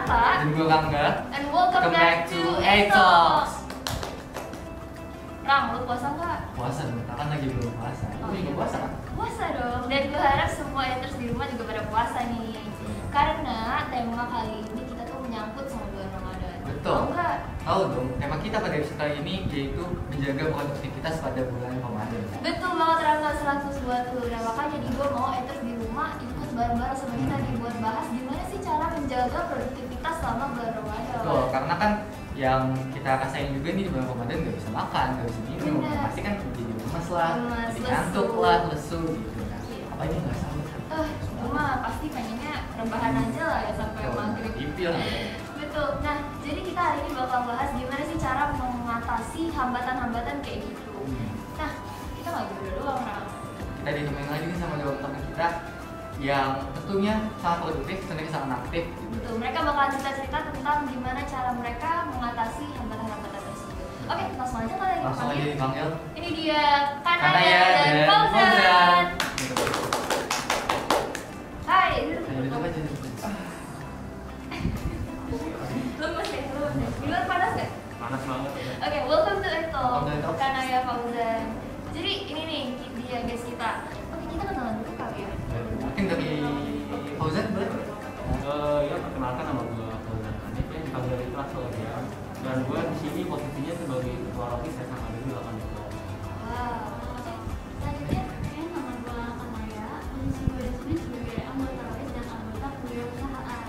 Atta. Dan gue Rangga. And welcome back to A-Talks. Rang, lu puasa nggak? Puasa dong, kan lagi belum puasa. Lu juga puasa kan? Puasa dong. Dan gue harap semua haters di rumah juga pada puasa nih. Karena tema kali ini kita tuh menyangkut sama bulan Ramadan. Betul. Tahu nggak? Tahu dong. Tema kita pada episode kali ini yaitu menjaga produktivitas pada bulan Ramadan. Betul banget Rangga, selaku sebuah tuh. Nah makanya nih gue mau haters di rumah ikut bareng-bareng sama kita nih buat bahas gimana sih cara menjaga produktivitas selama bulan Ramadan. Betul, karena kan yang kita rasain juga nih di bulan Ramadan gak bisa makan, gak bisa minum. Bener. Pasti kan jadi lemes lah, Lemes, jadi ngantuk lesu. lah, lesu gitu. Nah, Iya. apa ini nggak sanggup? Cuma pasti pengennya rebahan aja lah ya sampai maghrib. Ipil. Betul. Nah, jadi kita hari ini bakal bahas gimana sih cara mengatasi hambatan-hambatan kayak gitu. Nah, kita nggak berdua doang, Ram. Kita ditemenin lagi nih sama dua teman kita yang tentunya sangat produktif, tentunya sangat aktif. Gitu. Betul. Mereka bakal cerita-cerita tentang gimana cara mereka mengatasi hambatan-hambatan tersebut. Oke, langsung aja kali ya. Langsung aja dipanggil. Ini dia Kanaya dan Fauzan. Hai. Ayo duduk aja. Lemes ya, lemes ya. Di luar panas nggak? Panas banget. Oke, welcome to Welcome to A-Talks. A-Talks. Kanaya Fauzan. Jadi ini nih dia guys kita. Oke, kita kenalan dulu kali ya. Mungkin dari Fauzan boleh? Ya perkenalkan nama gue Fauzan Hanif ya, dipanggil Ritras oleh dia. Dan gue di sini posisinya sebagai ketua rohis SMA Negeri 8 Depok. Wow. Oke, selanjutnya. Nama gue Kanaya, posisi gue di sini sebagai anggota rohis dan anggota kewirausahaan.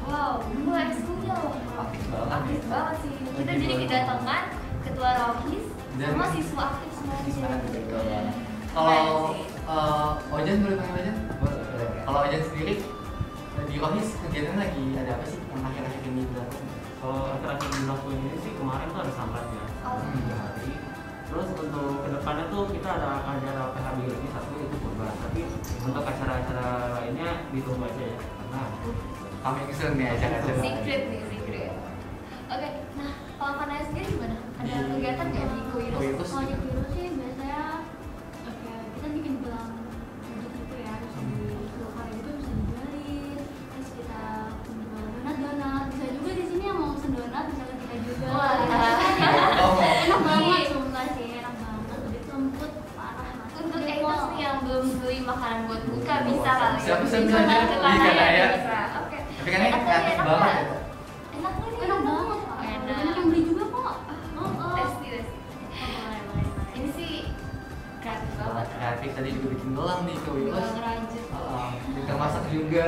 Wow, dua ekskul loh. Aktif banget. Aktif banget sih. Kita Lagi jadi bulan kedatangan ketua rohis Dan sama siswa aktif Di semuanya. sana juga. Kalau Ojan boleh panggil Ojan? Boleh. Kalau Ojan sendiri di Rohis kegiatan lagi ada apa sih yang akhir-akhir ini dilakukan? Kalau akhir-akhir di dilakuin ini sih kemarin tuh ada sambat ya, Oh. 3 hari. Terus untuk kedepannya tuh kita ada acara PHB lagi satu itu kurban. Tapi untuk acara-acara lainnya ditunggu aja ya. Karena Kami kesel nih acara-acara. Secret nih, secret. Oke, nah kalau Kanaya sendiri gimana? Ada Di- kegiatan nggak di Kuirus? Kuirus. Kalau di Kuirus sih biasanya kita bikin gelang untuk itu ya, terus di Sulawesi itu bisa dijualin, terus kita jual donat, bisa juga di sini yang mau pesen donat bisa ke kita juga. Wah. Enak banget sumpah sih, enak banget, lebih lembut parah. Untuk haters nih yang belum beli makanan buat buka bisa kali ya. Siapa Bisa pesen aja ke di Kanaya, Kanaya. bisa. Oke. Tapi kan ini kreatif banget ya. Enak nih. Enak banget, Enak. banyak yang beli juga kok. Testi. Ini sih kreatif banget. Kreatif tadi juga bikin gelang nih ke Wilos. Gelang rajut. Kita masak juga.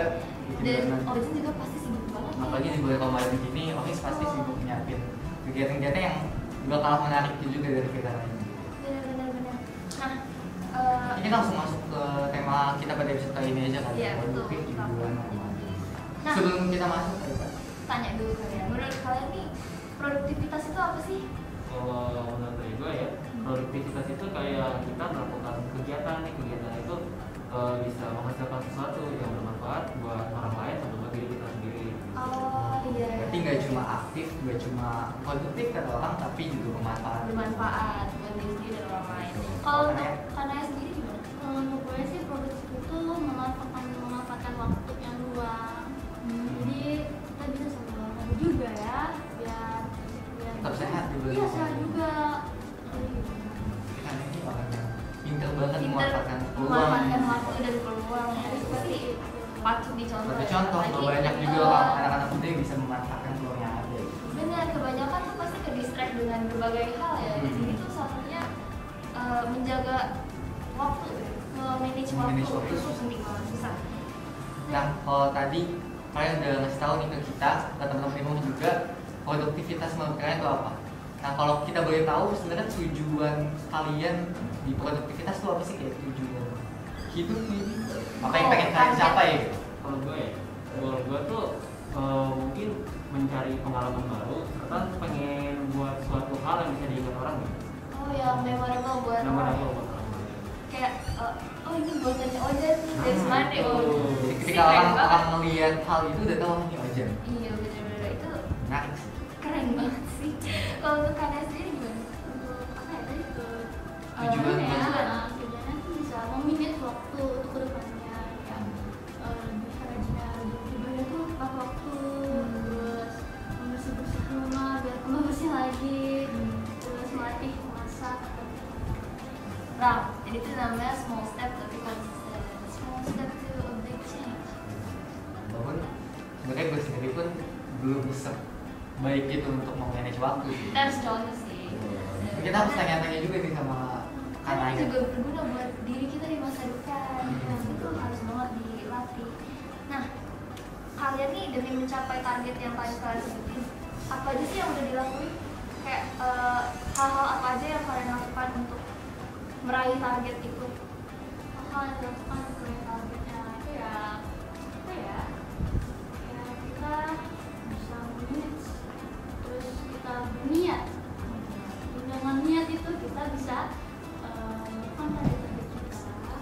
Bikin Dan donat. Ojan juga pasti sibuk banget. Apalagi di bulan Ramadan begini, Rohis pasti sibuk nyiapin kegiatan-kegiatan yang juga kalah menarik juga dari kita lain. Benar. Nah, Ini langsung masuk ke tema kita pada episode kali ini aja kali Iya, ya, betul. produktif di bulan Ramadan. Nah. Sebelum kita masuk, ayo, Pak. tanya dulu kalian. Menurut kalian nih produktivitas itu apa sih? kalau menurut dari gue ya, produktivitas itu kayak kita melakukan kegiatan nih, kegiatan itu bisa menghasilkan sesuatu yang bermanfaat buat orang lain atau buat diri kita sendiri. Oh iya. Berarti nggak cuma aktif, nggak cuma produktif kata orang, tapi juga bermanfaat. Bermanfaat buat diri sendiri dan orang lain. Kalau untuk Kanaya? Kanaya sendiri gimana? Kalau untuk gue sih produktif itu memanfaatkan waktu yang luang. Jadi kita bisa sambil olahraga juga ya, biar Tetap sehat juga. Iya sehat juga. Karena ini orang yang pintar banget memanfaatkan memanfaatkan peluang. waktu dan peluang. Itu pasti patut dicontoh. Sebagai ya. contoh, Apalagi, bahwa banyak juga eh, orang anak-anak muda yang bisa memanfaatkan peluang yang ada. Benar, kebanyakan tuh pasti ke distract dengan berbagai hal ya. Di sini tuh salah satunya menjaga waktu, manage Manage waktu waktu itu susah. penting banget, susah. Nah, kalau tadi kalian udah ngasih tahu nih ke kita, ke teman-teman di rumah juga, produktivitas menurut kalian itu apa? Nah, kalau kita boleh tahu sebenarnya tujuan kalian di produktivitas itu apa sih, kayak tujuan hidup ini? Apa yang pengen kalian capai gitu? Kalau gue ya, goal gue tuh mungkin mencari pengalaman baru serta pengen buat suatu hal yang bisa diingat orang gitu. Oh yang memorable buat Nama orang. apa buat orang lain. Kayak oh ini buatannya Ojan nih dari Semande. Oh, Jadi sih, ketika keren orang banget. ngelihat hal itu udah tahu ini Ojan. Iya benar-benar itu Menarik sih. keren banget sih. Kalau untuk Kanaya sendiri gimana? Untuk apa ya tadi tuh Tujuan ya. tujuannya tuh bisa memanage waktu untuk kedepannya, yang lebih rajin ibadah tuh tepat waktu, Nah, jadi itu namanya small step tapi konsisten. Small step to a big change. Walaupun sebenarnya gue sendiri pun belum bisa baik gitu untuk memanage waktu sih. Kita harus contoh sih. Kita harus tanya-tanya juga nih sama Karena kananya. juga berguna buat diri kita di masa depan. Nah, itu harus banget dilatih. Nah, kalian nih demi mencapai target yang tadi kalian sebutin, apa aja sih yang udah dilakuin? Kayak hal-hal apa aja yang kalian lakukan untuk meraih target itu? Hal yang dilakukan untuk meraih targetnya itu ya apa ya? Ya kita bisa manage, terus kita berniat. Dengan niat itu kita bisa melakukan target kita,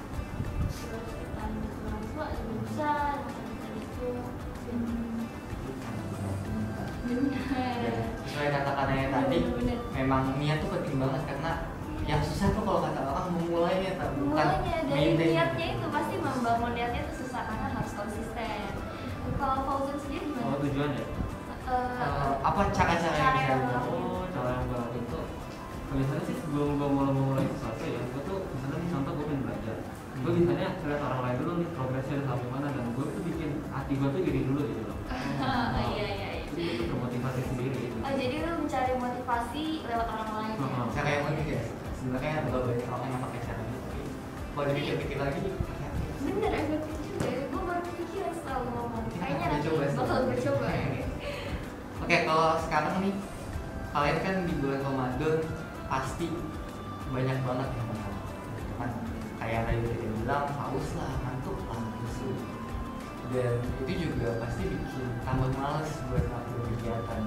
terus kita menjadi mahasiswa lebih besar dengan itu. Benar. Sesuai kata-katanya tadi, Benar. memang niat tuh penting banget karena yang susah tuh kalau kata orang memulainya, bukan Mulainya dari maintain. niatnya itu pasti membangun niatnya itu susah karena harus konsisten. Kalau Fauzan sendiri Oh, gimana? tujuannya? Apa cara-cara yang bisa Cara yang dilakukan? Oh, cara yang gue lakuin tuh biasanya sih sebelum gue mulai sesuatu ya, gue tuh misalnya nih contoh gue pengen belajar, gue biasanya lihat orang lain dulu nih progresnya udah sampai mana, dan gue tuh bikin hati gue tuh iri dulu gitu loh. Iya. Jadi itu termotivasi sendiri gitu. Oh, jadi lu mencari motivasi lewat orang lain ya? Cara yang unik ya, sebenarnya nggak banyak orang yang pakai cara itu. Tapi kalau dipikir-pikir lagi, pakai hati. Bener, efektif juga ya. Gue baru pikiran setelah lu ngomong. Kayaknya Kita nanti coba sih. bakal gue coba. Oke, kalau sekarang nih, kalian kan di bulan Ramadan pasti banyak banget yang makan. Kan kayak tadi kita bilang, haus lah, ngantuk lah, lesu. Dan itu juga pasti bikin tambah males buat melakukan kegiatan.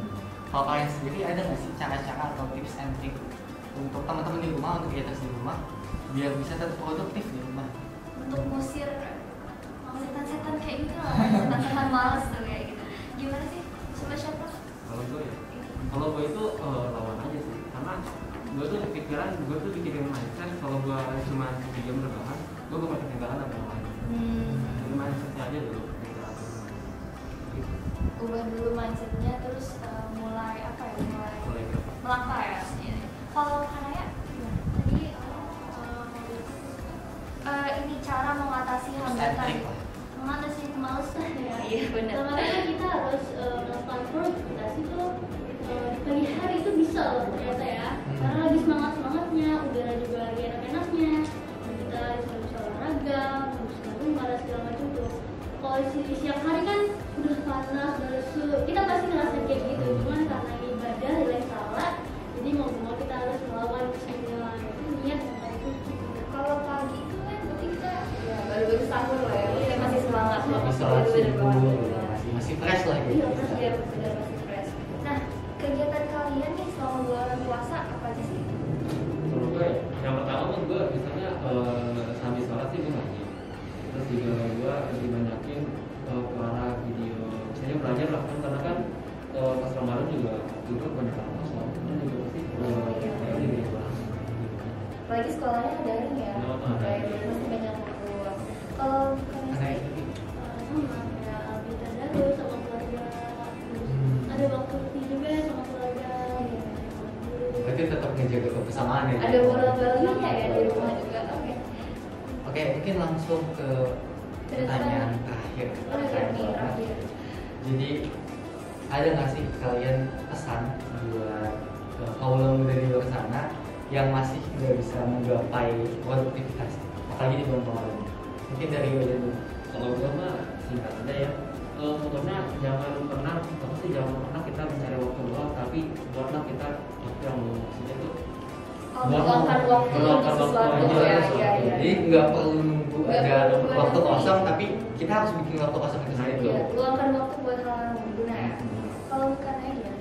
Kalau kalian sendiri ada nggak sih cara-cara atau tips and trick untuk teman-teman di rumah, untuk kita di rumah, biar bisa tetap produktif di rumah? Untuk ngusir setan-setan kayak gitu lah, setan-setan males tuh kayak gitu. Gimana sih? Coba siapa? Kalau gue ya, kalau gue itu lawan aja sih, karena gue tuh pikiran, gue tuh bikin mindset kalau gue cuma 1 jam rebahan, gue bakal ketinggalan sama orang lain. Jadi mindsetnya aja dulu. Gitu. Ubah dulu mindsetnya, terus mulai apa ya? Mulai berapa? Melangkah ya. Iya. Kalau Kanaya, gimana? Tadi ini cara mengatasi Tips and hambatan. trick lah. Mengatasi kemalasan ya. Iya, benar. Sebenarnya kita harus melakukan produktivitas itu di pagi hari itu bisa loh ternyata ya. Karena lagi semangatnya, udara juga lagi enak-enaknya. Dan kita bisa olahraga, bisa rumah dan segala macam tuh. Kalau di siang hari kan udah panas, udah lesu, kita pasti ngerasain kayak gitu. Cuman karena ini ibadah, nilai salat, jadi mau kita harus melawan semua niat yang itu. Kalau pagi itu kan berarti kita ya baru-baru sahur lah ya. Kita masih semangat. Bisa Bener banget. masih fresh lah gitu. Iya, benar masih fresh. Nah, kegiatan kalian nih selama bulan puasa apa aja sih? Kalau gue, yang pertama kan gue misalnya sambil sholat sih gue ngaji. Terus juga gue lebih banyakin suara video, misalnya belajar lah kan, karena kan pas Ramadan juga banyak orang kosong, kan juga pasti kayak gini gitu. Apalagi sekolahnya daring ya. Kayak masih banyak waktu. Kalau kalian Karena sendiri? itu Sama ya kita dulu sama keluarga, terus ada waktu rutin juga sama keluarga. berarti tetap ngejaga kebersamaan ya. Ada moral-moralnya ya di rumah juga. Oke, mungkin langsung ke pertanyaan terakhir. Terakhir. Jadi ada nggak sih kalian pesan buat kaula muda di luar sana yang masih nggak bisa menggapai produktivitas, apalagi di bulan Ramadan? Mungkin dari Yoda dulu. Kalau gue mah singkat aja ya, pokoknya jangan pernah kita mencari waktu luang, tapi buatlah kita waktu yang maksudnya itu Meluangkan waktu untuk sesuatu ya. Jadi nggak perlu nunggu Nggak ada perlu nunggu waktu ada kosong, tapi kita harus bikin waktu kosong itu sendiri Iya, dulu. luangkan waktu buat hal yang berguna ya. Kalau bukan aja.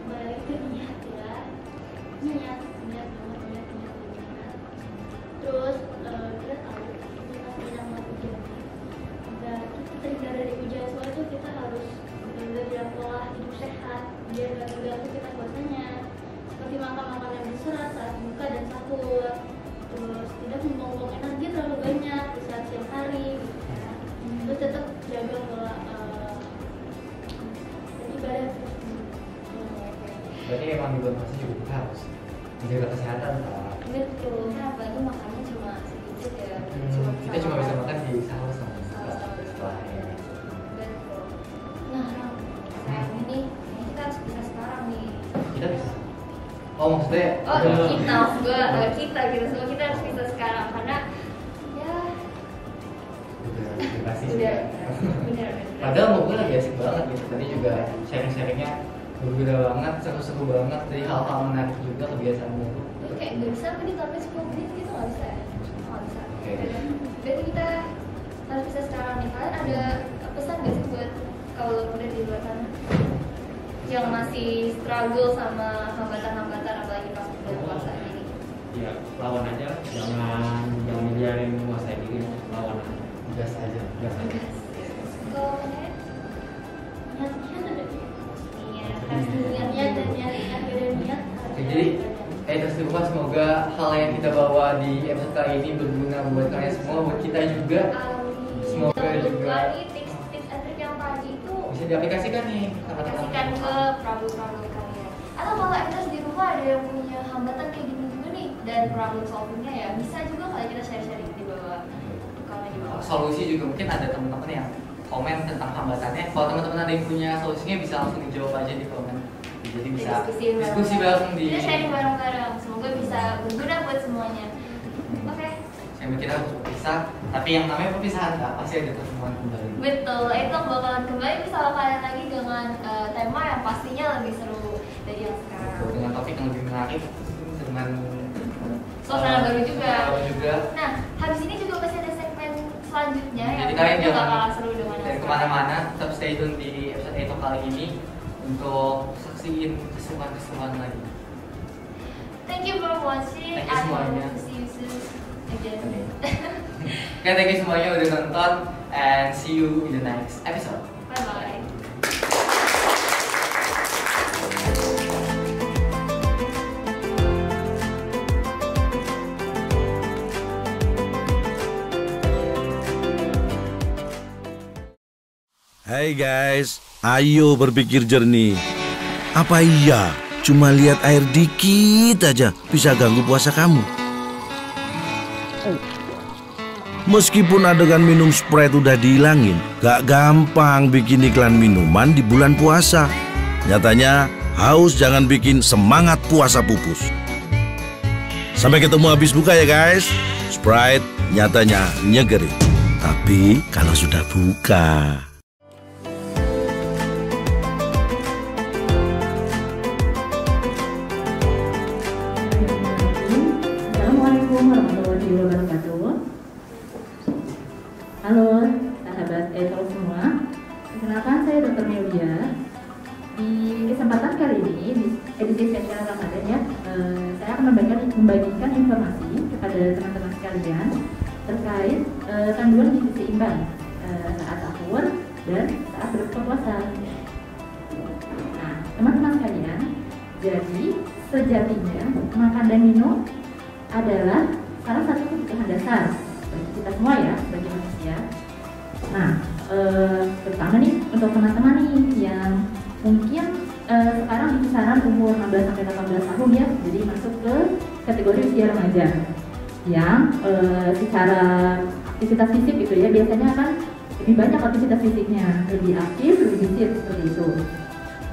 Balik ke niat ya, niat. Terus kita tahu kita sedang ujian. Dan kita terhindar dari ujian, soalnya itu kita harus benar-benar pola hidup sehat biar nggak mengganggu kita puasanya. Seperti makan makanan yang berserat saat buka dan sahur. Terus tidak membuang energi terlalu banyak di saat siang hari. Gitu ya. Terus tetap jaga pola ibadah. Berarti emang di bulan puasa juga kita harus menjaga kesehatan, Pak. Betul. Nah, apalagi makannya cuma sedikit ya. Kita cuma bisa makan di sahur sama setelah ya. Betul. Nah, sayang ini kita harus bisa sekarang nih. kita bisa. Oh maksudnya? Oh kita, kita gitu semua kita harus bisa sekarang karena ya Udah pasti. udah benar. Padahal mau gue lagi asik banget gitu. Tadi juga sharing-sharingnya berbeda banget, seru-seru banget. Dari hal-hal menarik juga kebiasaan baru. Lu kayak nggak bisa apa ditambah 10 menit gitu nggak bisa ya? Nggak bisa. Oke. Berarti kita harus bisa sekarang nih. Kalian ada pesan nggak sih buat kalau udah di luar sana yang masih struggle sama hambatan-hambatan apalagi pas bulan puasa ini? Ya lawan aja, jangan biarin menguasai diri, lawan aja. Gas aja. Gas aja. Kalau kalian Niat harus niat dan niat beda niat. Oke, jadi terus lupa semoga hal yang kita bawa di episode kali ini berguna buat kalian semua, buat kita juga. Semoga jangan lupa juga nih tips-tips and trik yang tadi itu bisa diaplikasikan nih aplikasikan ke problem-problem kalian. Atau kalau terus di rumah ada yang punya hambatan kayak gini juga nih dan problem solvingnya ya bisa juga kalau kita share-sharing di bawah komen di bawah. Solusi juga mungkin ada teman-teman yang komen tentang hambatannya. Kalau teman-teman ada yang punya solusinya bisa langsung dijawab aja di komen. Jadi bisa diskusi bareng di. Kita sharing bareng-bareng. Semoga bisa berguna buat semuanya. Oke. Saya mikir harus berpisah, tapi yang namanya perpisahan nggak pasti ada pertemuan kembali. Betul, itu bakalan kembali bersama kalian lagi dengan tema yang pastinya lebih seru dari yang sekarang. Betul, dengan topik yang lebih menarik, dengan Suasana baru juga. baru juga. Nah, habis ini juga masih ada segmen selanjutnya yang Jadi kalian juga jangan bakal seru dengan yang dari sekarang. kemana-mana, tetap stay tune di episode itu kali ini untuk saksiin keseruan-keseruan lagi. Thank you for watching. Thank you semuanya. I hope to see you soon again. Oke, thank you semuanya udah nonton and see you in the next episode. Bye bye. Hai guys, ayo berpikir jernih. Apa iya cuma lihat air dikit aja bisa ganggu puasa kamu? Meskipun adegan minum Sprite udah dihilangin, gak gampang bikin iklan minuman di bulan puasa. Nyatanya, haus jangan bikin semangat puasa pupus. Sampai ketemu habis buka ya guys. Sprite nyatanya nyegerin. Tapi kalau sudah buka... Assalamualaikum warahmatullahi wabarakatuh. Halo sahabat Etol semua. Perkenalkan saya Dr. Melia. Di kesempatan kali ini di edisi spesial Ramadan ya, saya akan membagikan informasi kepada teman-teman sekalian terkait kandungan gizi seimbang saat sahur dan saat berbuka puasa. Nah, teman-teman sekalian, jadi sejatinya makan dan minum adalah salah satu kebutuhan dasar bagi kita semua ya, sebagai manusia. Nah, terutama nih untuk teman-teman nih yang mungkin sekarang di kisaran umur 16-18 tahun ya, jadi masuk ke kategori usia remaja yang secara aktivitas fisik gitu ya, biasanya kan lebih banyak aktivitas fisiknya, lebih aktif, lebih fit seperti itu.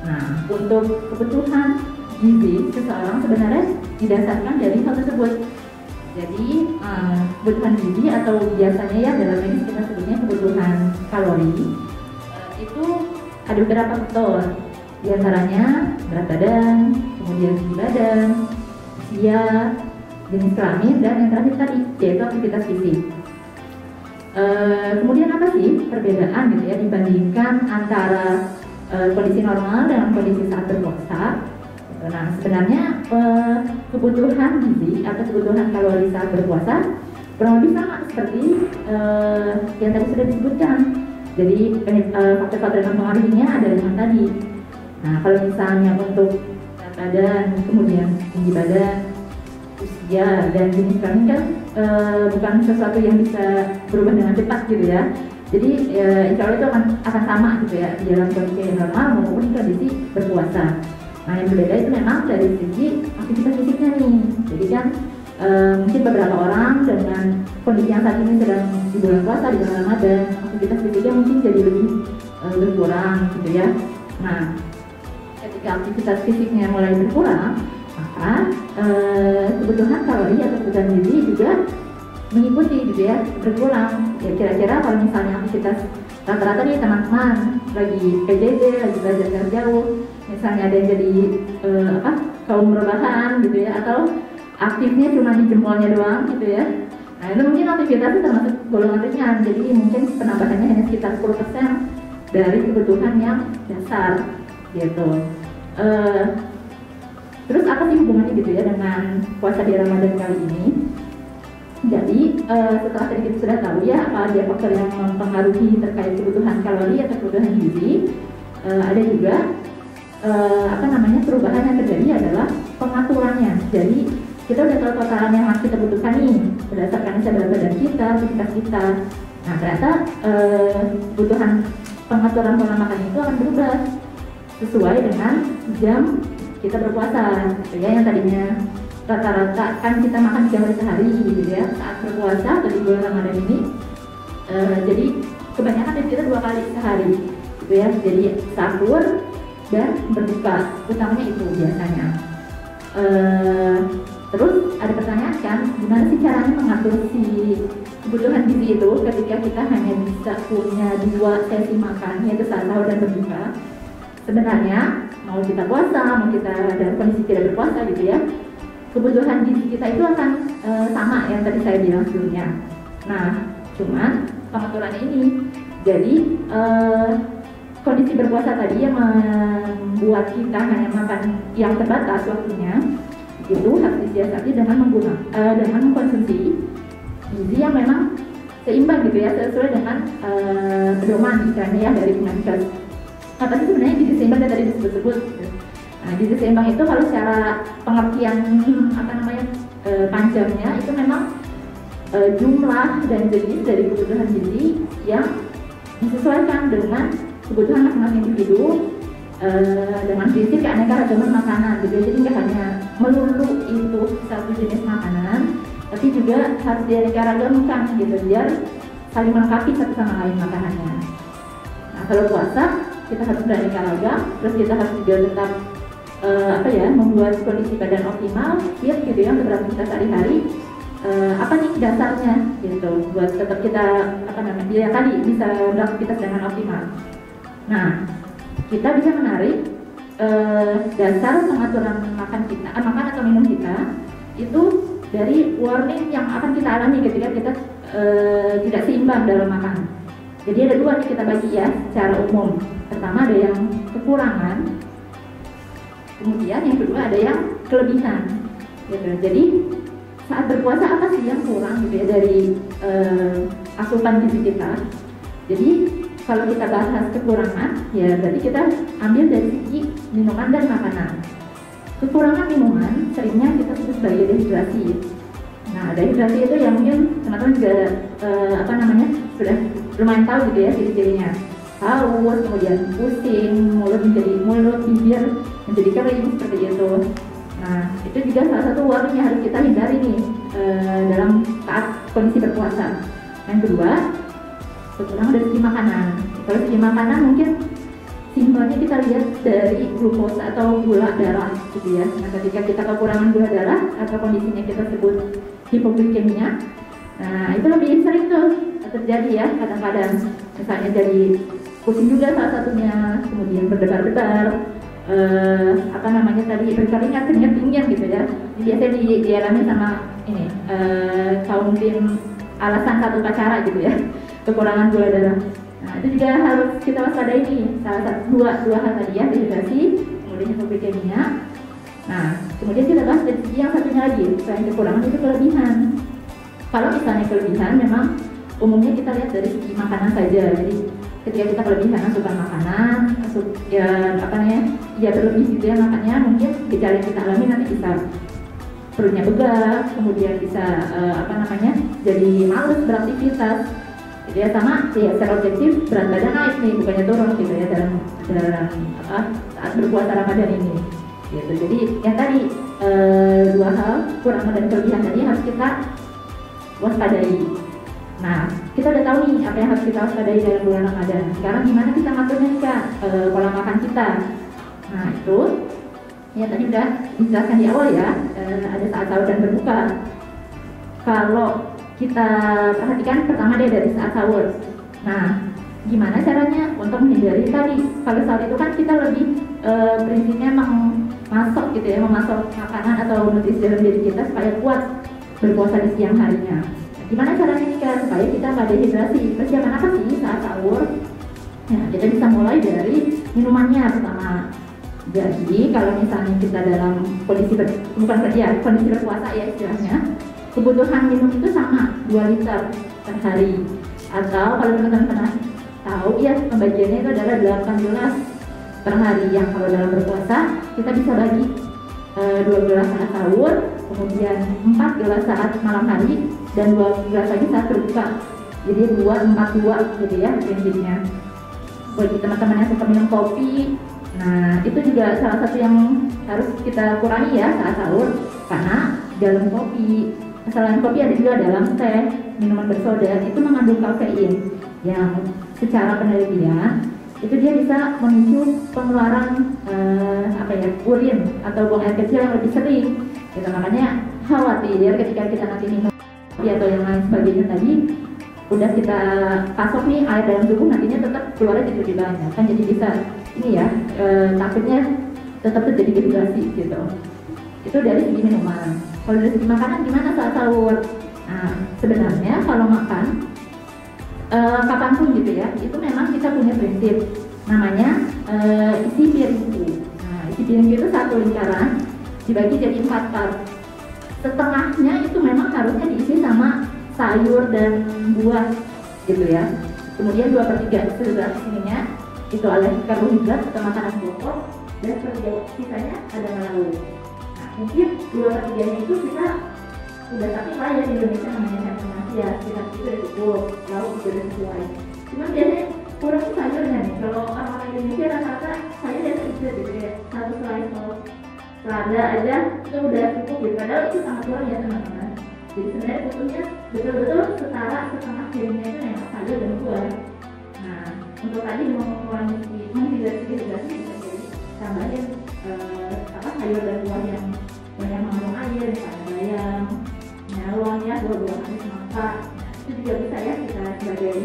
Nah, untuk kebutuhan gizi seseorang sebenarnya didasarkan dari hal tersebut. Jadi kebutuhan gizi atau biasanya ya dalam medis kita sebutnya kebutuhan kalori itu ada beberapa faktor. Di antaranya berat badan, kemudian tinggi badan, usia, jenis kelamin, dan yang terakhir tadi yaitu aktivitas fisik. Kemudian apa sih perbedaan gitu ya dibandingkan antara kondisi normal dengan kondisi saat berpuasa? Nah, sebenarnya kebutuhan gizi atau kebutuhan kalori saat berpuasa kurang lebih sama seperti yang tadi sudah disebutkan. Jadi faktor-faktor yang mempengaruhinya adalah yang tadi. Nah, kalau misalnya untuk berat badan, kemudian tinggi badan, usia, dan jenis kelamin kan bukan sesuatu yang bisa berubah dengan cepat gitu ya. Jadi insya Allah itu akan sama gitu ya di dalam kondisi yang normal maupun kondisi berpuasa. Nah, yang berbeda itu memang dari segi aktivitas fisiknya nih. Jadi kan mungkin beberapa orang dengan kondisi yang saat ini sedang di bulan puasa, di bulan Ramadan, aktivitas fisiknya mungkin jadi lebih berkurang gitu ya. Nah, ketika aktivitas fisiknya mulai berkurang, maka kebutuhan kalori atau kebutuhan gizi juga mengikuti gitu ya, berkurang. Ya kira-kira kalau misalnya aktivitas rata-rata nih teman-teman lagi PJJ, lagi belajar jarak jauh, misalnya ada yang jadi kaum rebahan gitu ya, atau aktifnya cuma di jempolnya doang gitu ya. Nah itu mungkin aktivitasnya termasuk golongan ringan, jadi mungkin penambahannya hanya sekitar 10% dari kebutuhan yang dasar gitu. Terus apa sih hubungannya gitu ya dengan puasa di Ramadan kali ini? Jadi setelah tadi kita sudah tahu ya apa ada faktor yang mempengaruhi terkait kebutuhan kalori atau kebutuhan gizi, ada juga perubahan yang terjadi adalah pengaturannya. Jadi kita udah tahu takaran yang harus kita butuhkan nih berdasarkan berat badan kita, aktivitas kita. Nah ternyata kebutuhan pengaturan pola makan itu akan berubah sesuai dengan jam kita berpuasa, gitu ya. Yang tadinya rata-rata kan kita makan 3 kali sehari gitu ya saat berpuasa atau di bulan Ramadan ini, jadi kebanyakan dari kita 2 kali sehari gitu ya. Jadi sahur dan berbuka, utamanya itu biasanya. Terus ada pertanyaan kan, gimana sih caranya mengatur si kebutuhan gizi itu ketika kita hanya bisa punya 2 sesi makan, yaitu saat sahur dan berbuka. Sebenarnya mau kita puasa, mau kita dalam kondisi tidak berpuasa gitu ya, kebutuhan gizi kita itu akan sama yang tadi saya bilang sebelumnya. Nah, cuman pengaturannya ini, jadi kondisi berpuasa tadi yang membuat kita hanya makan yang terbatas waktunya, itu harus disiasati dengan dengan mengkonsumsi gizi yang memang seimbang gitu ya, sesuai dengan pedoman istilahnya ya dari Kemenkes. Apa sih sebenarnya gizi seimbang yang tadi disebut-sebut? Nah, gizi seimbang itu kalau secara pengertian panjangnya itu memang jumlah dan jenis dari kebutuhan gizi yang disesuaikan dengan kebutuhan masing-masing individu dengan prinsip keanekaragaman makanan gitu. Jadi nggak hanya melulu itu satu jenis makanan, tapi juga harus dianekaragamkan gitu biar saling melengkapi satu sama lain makanannya. Nah, kalau puasa kita harus beraneka ragam, terus kita harus juga tetap membuat kondisi badan optimal, fit gitu ya untuk beraktivitas sehari-hari. Apa nih dasarnya gitu buat tetap kita tadi bisa beraktivitas dengan optimal. Nah, kita bisa menarik dasar pengaturan makan atau minum kita itu dari warning yang akan kita alami ketika kita tidak seimbang dalam makan. Jadi ada 2 nih kita bagi ya secara umum. Pertama ada yang kekurangan, kemudian yang kedua ada yang kelebihan gitu. Jadi saat berpuasa apa sih yang kurang gitu ya dari asupan gizi kita. Jadi kalau kita bahas kekurangan ya berarti kita ambil dari segi minuman dan makanan. Kekurangan minuman seringnya kita sebut sebagai dehidrasi. Nah, dehidrasi itu yang mungkin teman-teman juga sudah lumayan tahu gitu ya ciri-cirinya. Haus, kemudian pusing, mulut, bibir menjadi kering seperti itu. Nah, itu juga salah satu warning yang harus kita hindari nih dalam saat kondisi berpuasa. Yang kedua, kekurangan dari segi makanan. Kalau segi makanan mungkin simpelnya kita lihat dari glukosa atau gula darah gitu ya. Nah, ketika kita kekurangan gula darah atau kondisinya kita sebut hipoglikemia, nah itu lebih sering tuh terjadi ya kadang-kadang. Misalnya jadi pusing juga salah satunya, kemudian berdebar-debar, berkeringat, keringat dingin gitu ya. Ini biasanya dialami sama ini kaum tim alasan satu upacara gitu ya, kekurangan gula darah. Nah itu juga harus kita waspadai nih, salah satu dua hal tadi ya, dehidrasi, kemudian hipoglikemia. Nah kemudian kita bahas dari segi yang satunya lagi, selain kekurangan itu kelebihan. Kalau misalnya kelebihan memang umumnya kita lihat dari segi makanan saja. Jadi ketika kita kelebihan asupan makanan, berlebih gitu ya makannya, mungkin gejala yang kita alami nanti bisa perutnya begah, kemudian bisa jadi malas beraktivitas. Jadi ya sama ya secara objektif berat badan naik nih, bukannya turun gitu ya dalam saat berpuasa Ramadan ini. gitu. Jadi yang tadi dua hal, kekurangan dan kelebihan tadi harus kita waspadai. Nah, kita udah tahu nih apa yang harus kita waspadai dalam bulan Ramadan. Sekarang gimana kita ngaturnya nih Kak, pola makan kita. Nah itu ya tadi udah dijelaskan di awal ya, ada saat sahur dan berbuka. Kalau kita perhatikan pertama dia dari saat sahur. Nah, gimana caranya untuk menghindari tadi? Kalau saat itu kan kita lebih prinsipnya masuk gitu ya, memasuk makanan atau nutrisi dalam diri kita supaya kuat berpuasa di siang harinya. Gimana caranya nih Kak supaya kita nggak dehidrasi? Persiapan apa sih saat sahur? Nah, kita bisa mulai dari minumannya pertama. Jadi kalau misalnya kita dalam kondisi kondisi berpuasa ya istilahnya, kebutuhan minum itu sama 2 liter per hari. Atau kalau teman-teman pernah tahu ya pembagiannya itu adalah 8 gelas per hari, yang kalau dalam berpuasa kita bisa bagi 2 gelas saat sahur, kemudian 4 gelas saat malam hari, dan 2 gelas lagi saat berbuka. Jadi 2, 4, 2 gitu ya prinsipnya. Bagi teman-teman yang suka minum kopi, nah itu juga salah satu yang harus kita kurangi ya saat sahur, karena dalam kopi, selain kopi ada juga dalam teh, minuman bersoda itu mengandung kafein yang secara penelitian itu dia bisa memicu pengeluaran urin atau buang air kecil yang lebih sering. Gitu, makanya khawatir ketika kita nanti minum kopi atau yang lain sebagainya tadi, udah kita pasok nih air dalam tubuh nantinya tetap keluarnya jadi lebih banyak kan, jadi bisa ini ya takutnya tetap terjadi dehidrasi gitu. Itu dari segi minuman. Kalau dari segi makanan gimana saat sahur? Nah, sebenarnya kalau makan kapanpun gitu ya, itu memang kita punya prinsip namanya isi piringku. Nah, isi piring itu satu lingkaran dibagi jadi 4 part. Setengahnya itu memang harusnya diisi sama sayur dan buah gitu ya. Kemudian 2/3 sebelah sininya itu oleh karbohidrat atau makanan pokok, dan 1/3 sisanya adalah lauk. Nah, mungkin 2/3-nya itu kita udah tapi lah ya di Indonesia namanya informasi ya, kita itu udah cukup, lauk juga udah sesuai. Cuman biasanya kurang tuh sayurnya nih. Kalau orang-orang Indonesia rata-rata sayur ya sedikit gitu ya, 1 slice of selada aja itu udah cukup gitu. Padahal itu sangat kurang ya teman-teman. Jadi sebenarnya butuhnya betul-betul setara setengah piringnya itu memang sayur dan buah. Nah, untuk tadi mengurangi menghidrasi bisa jadi tambahin sayur dan buah yang banyak mengandung air, misalnya bayam, melon ya, buah-buahan semangka. Itu juga bisa ya kita sebagai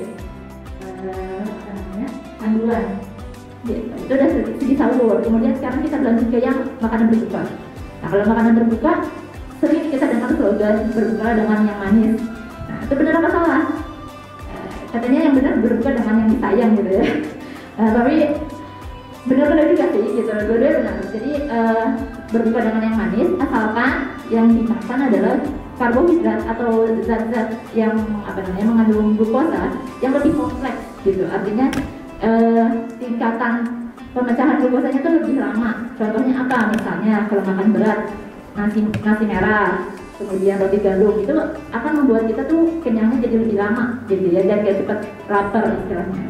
panduan. Gitu. Itu udah segi sahur. Kemudian sekarang kita lanjut ke yang makanan berbuka. Nah, kalau makanan berbuka sering kita dengar slogan berbuka dengan yang manis. Nah, itu benar apa salah? Katanya yang benar berbuka dengan yang disayang gitu ya. Tapi benar-benar juga sih gitu, dua-duanya benar. Jadi berbuka dengan yang manis asalkan yang dimakan adalah karbohidrat atau zat-zat yang mengandung glukosa yang lebih kompleks gitu. Artinya tingkatan pemecahan glukosanya itu lebih lama. Contohnya apa? Misalnya kalau makan berat, nasi merah, kemudian roti gandum, itu akan membuat kita tuh kenyangnya jadi lebih lama gitu ya, dan gak cepat lapar istilahnya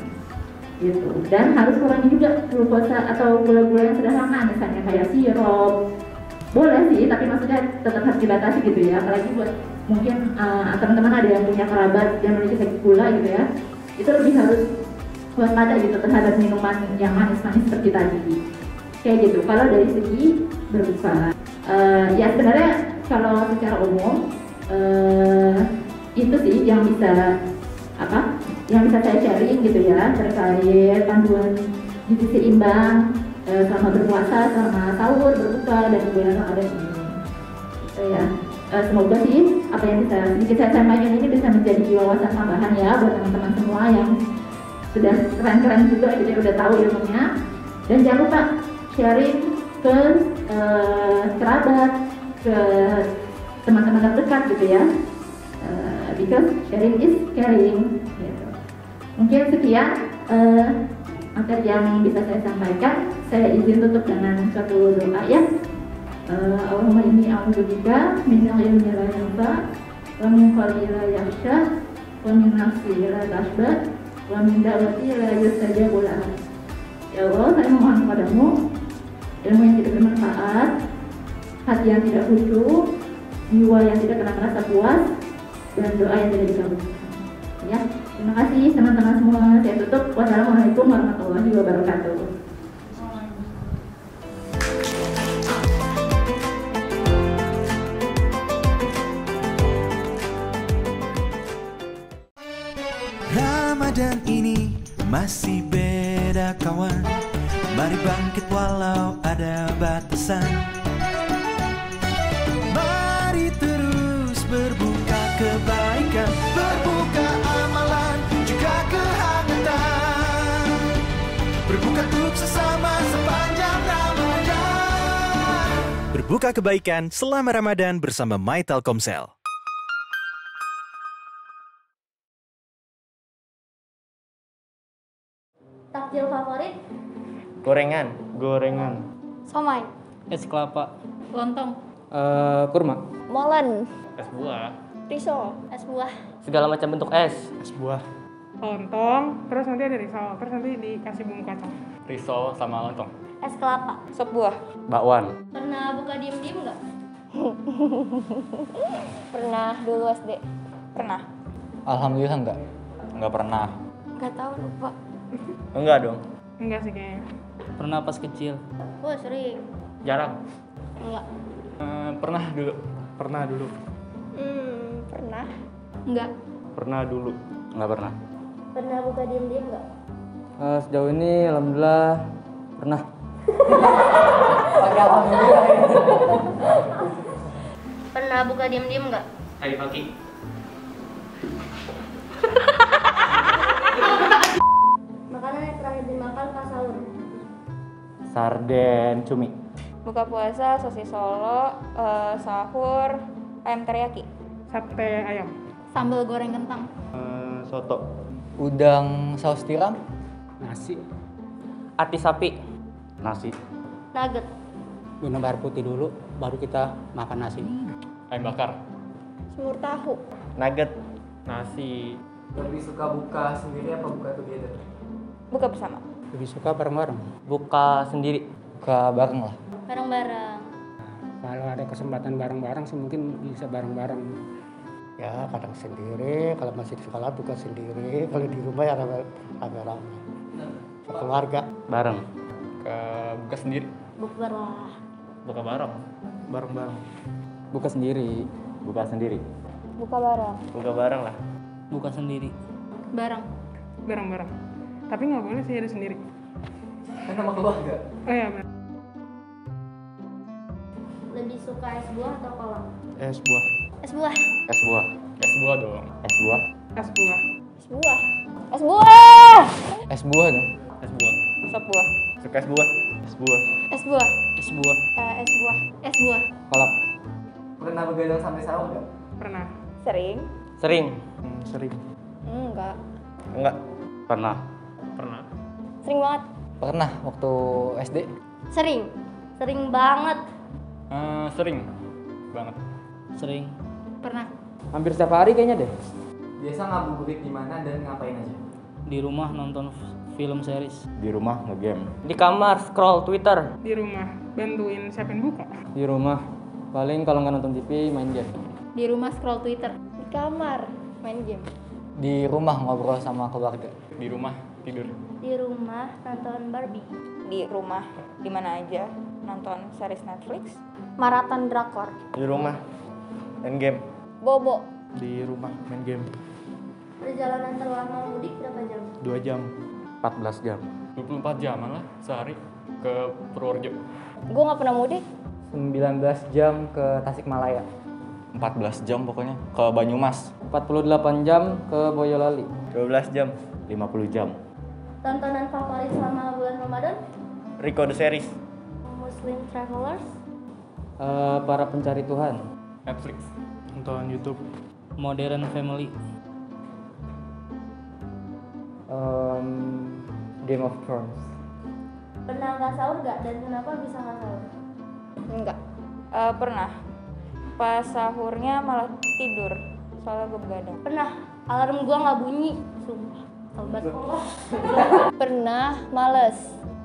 gitu. Dan harus kurangi juga glukosa atau gula-gula yang sederhana, misalnya kayak sirup. Boleh sih, tapi maksudnya tetap harus dibatasi gitu ya. Apalagi buat mungkin teman-teman ada yang punya kerabat yang memiliki sakit gula gitu ya, itu lebih harus waspada gitu terhadap minuman yang manis-manis seperti tadi. Kayak gitu. Kalau dari segi berbuka, ya sebenarnya kalau secara umum itu sih yang bisa saya sharing gitu ya, terkait panduan gizi seimbang selama berpuasa, selama sahur, berbuka, dan bulan Ramadan ini. Ya, semoga sih apa yang bisa sedikit saya sampaikan ini bisa menjadi wawasan tambahan ya buat teman-teman semua yang sudah keren-keren juga gitu ya, udah tahu ilmunya. Dan jangan lupa sharing ke kerabat, ke teman-teman terdekat gitu ya, because sharing is caring gitu. Mungkin sekian materi yang bisa saya sampaikan. Saya izin tutup dengan suatu doa ya. Allahumma inni a'udzubika min ilmin la yanfa wa min qalbin la yakhsha wa min nafsin la tashba wa min da'wati la yustajabu laha. Ya Allah, saya mohon kepadamu ilmu yang tidak bermanfaat, hati yang tidak khusyuk, jiwa yang tidak pernah merasa puas, dan doa yang tidak dikabulkan. Ya, terima kasih teman-teman semua. Saya tutup. Wassalamualaikum warahmatullahi wabarakatuh. Ramadan ini masih beda kawan. Mari bangkit walau ada batasan. Mari terus berbuka kebaikan, berbuka amalan, juga kehangatan. Berbuka untuk sesama sepanjang Ramadan. Berbuka kebaikan selama Ramadan bersama My Telkomsel. Takjil favorit? Gorengan. Somai. Es kelapa. Lontong. Kurma. Molen. Es buah. Risol. Es buah. Segala macam bentuk es. Es buah. Lontong, terus nanti ada risol, terus nanti dikasih bumbu kacang. Risol sama lontong. Es kelapa. Sop buah. Bakwan. Pernah buka diem-diem nggak? Pernah dulu SD. Pernah. Alhamdulillah enggak. Enggak pernah. Nggak tahu, lupa. Enggak dong. Enggak sih kayaknya. Pernah pas kecil. Wah, sering. Jarang. Enggak. Pernah dulu. Pernah dulu. Pernah. Enggak. Pernah dulu. Enggak pernah. Pernah buka diem-diem nggak? Sejauh ini alhamdulillah pernah. Pernah buka diem-diem nggak? Tadi pagi. Makanan yang terakhir dimakan pas sahur. Sarden cumi. Buka puasa, sosis Solo, sahur, ayam teriyaki. Sate ayam. Sambal goreng kentang. Soto. Udang saus tiram. Nasi, Ati sapi. Nasi. Nugget. minum air putih dulu, baru kita makan nasi. Ayam bakar. Semur tahu. Nugget. Nasi. Lebih suka buka sendiri apa buka together? Buka bersama. Lebih suka bareng-bareng. Buka sendiri. Buka bareng lah. Bareng-bareng. Kalau ada kesempatan bareng-bareng sih mungkin bisa bareng-bareng. Ya kadang sendiri, kalau masih di sekolah buka sendiri, kalau di rumah ya rame-rame. Keluarga. Bareng. Buka sendiri. Bukberlah. Buka bareng. Bareng-bareng. Buka sendiri. Buka sendiri. Buka bareng. Buka bareng lah. Buka sendiri. Bareng. Bareng-bareng. Tapi nggak boleh sih ada sendiri. Kan sama keluarga. Oh iya benar. Lebih suka es buah atau kolak? Es buah. Es buah. Es buah. Es buah dong. Es buah. Es buah. Es buah. Es buah. Es buah dong. Es buah. Sop buah. Suka es buah. Es buah. Es buah. Es buah. Es buah. Es buah. Kolak. Pernah begadang sampai sahur nggak? Pernah. Sering? Sering. Sering. Enggak. Enggak. Pernah. Pernah. Sering banget. Pernah waktu SD. Sering. Sering banget. Sering. Banget. Sering. Pernah. Hampir setiap hari kayaknya deh. Biasa ngabuburit di mana dan ngapain aja? Di rumah nonton film series. Di rumah nge-game. Di kamar scroll Twitter. Di rumah bantuin siapin buka. Di rumah paling kalau nggak nonton TV main game. Di rumah scroll Twitter. Di kamar main game. Di rumah ngobrol sama keluarga. Di rumah tidur. Di rumah nonton Barbie. Di rumah, di mana aja, nonton series Netflix. Maraton drakor. Di rumah main game. Bobo. Di rumah main game. Perjalanan terlama mudik berapa jam? 2 jam. 14 jam. 24 jaman lah sehari ke Purworejo. Gue nggak pernah mudik. 19 jam ke Tasikmalaya. 14 jam pokoknya ke Banyumas. 48 jam ke Boyolali. 12 jam. 50 jam. Tontonan favorit selama bulan Ramadan? Rico the Series. Muslim Travelers. Para pencari Tuhan. Netflix. Nonton YouTube. Modern Family. Game of Thrones. Pernah nggak sahur nggak dan kenapa bisa nggak sahur? Enggak. Pernah. Pas sahurnya malah tidur. Soalnya gue begadang. Pernah. Alarm gua nggak bunyi. Sumpah. Tobat. Pernah males.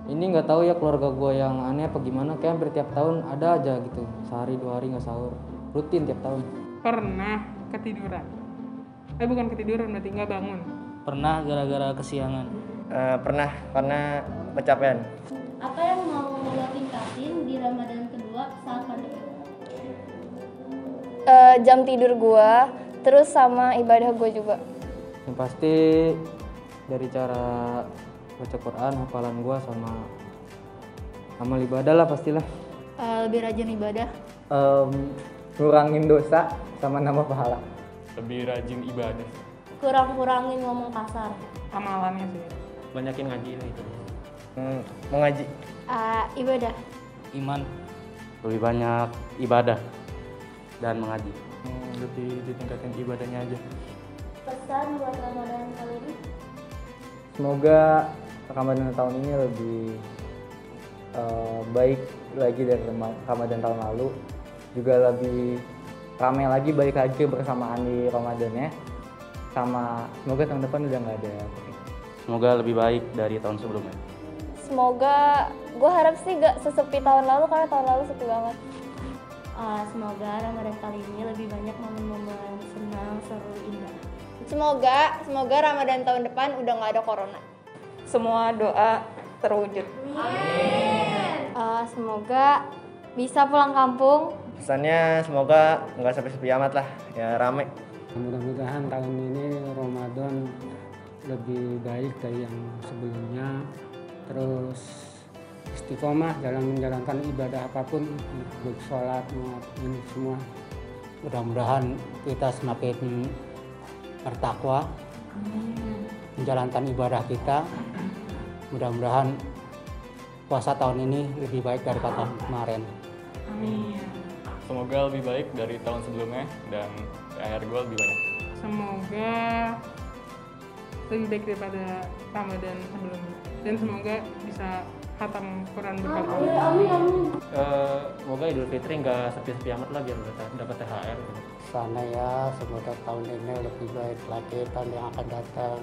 Ini nggak tahu ya keluarga gue yang aneh apa gimana, kayak hampir tiap tahun ada aja gitu, sehari 2 hari nggak sahur, rutin tiap tahun. Pernah ketiduran? Bukan ketiduran, berarti nggak bangun. Pernah gara-gara kesiangan. Pernah karena kecapean. Apa yang mau lo tingkatin di Ramadan kedua saat pandemi? Jam tidur gue, terus sama ibadah gue juga. Yang pasti dari cara baca Quran, hafalan gue sama amal ibadah lah pastilah. Lebih rajin ibadah. Ngurangin dosa sama nambah pahala. Lebih rajin ibadah. Kurang-kurangin ngomong kasar. Amalannya sih. Banyakin ngaji gitu. Mengaji. Ibadah. Iman. Lebih banyak ibadah dan mengaji. Lebih ditingkatin ibadahnya aja. Pesan buat Ramadan kali ini? Semoga Ramadan tahun ini lebih baik lagi dari Ramadan tahun lalu, juga lebih ramai lagi, baik lagi kebersamaan di Ramadannya, sama semoga tahun depan udah nggak ada. Semoga lebih baik dari tahun sebelumnya. Semoga, gue harap sih gak sesepi tahun lalu karena tahun lalu sepi banget. Semoga Ramadan kali ini lebih banyak momen-momen senang, seru, indah. Semoga Ramadan tahun depan udah nggak ada corona. Semua doa terwujud. Semoga bisa pulang kampung. Pesannya semoga nggak sepi-sepi amat lah, ya rame. Mudah-mudahan tahun ini Ramadan lebih baik dari yang sebelumnya. Terus istiqomah dalam menjalankan ibadah apapun, baik sholat, ini semua. Mudah-mudahan kita semakin bertakwa, menjalankan ibadah kita. Mudah-mudahan puasa tahun ini lebih baik dari tahun kemarin. Amin. Semoga lebih baik dari tahun sebelumnya dan THR gue lebih banyak. Semoga lebih baik daripada Ramadan sebelumnya. Dan semoga bisa khatam Quran berkali-kali. Semoga Idul Fitri nggak sepi-sepi amat lah biar dapat THR. Sana ya, semoga tahun ini lebih baik lagi tahun yang akan datang.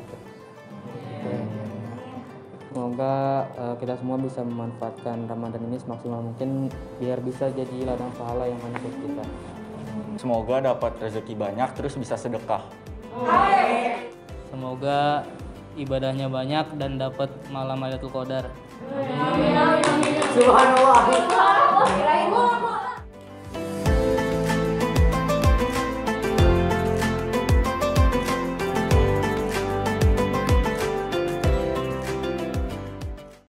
Semoga kita semua bisa memanfaatkan Ramadan ini semaksimal mungkin biar bisa jadi ladang pahala yang banyak buat kita. Semoga dapat rezeki banyak terus bisa sedekah. Semoga ibadahnya banyak dan dapat malam Lailatul Qadar. Subhanallah.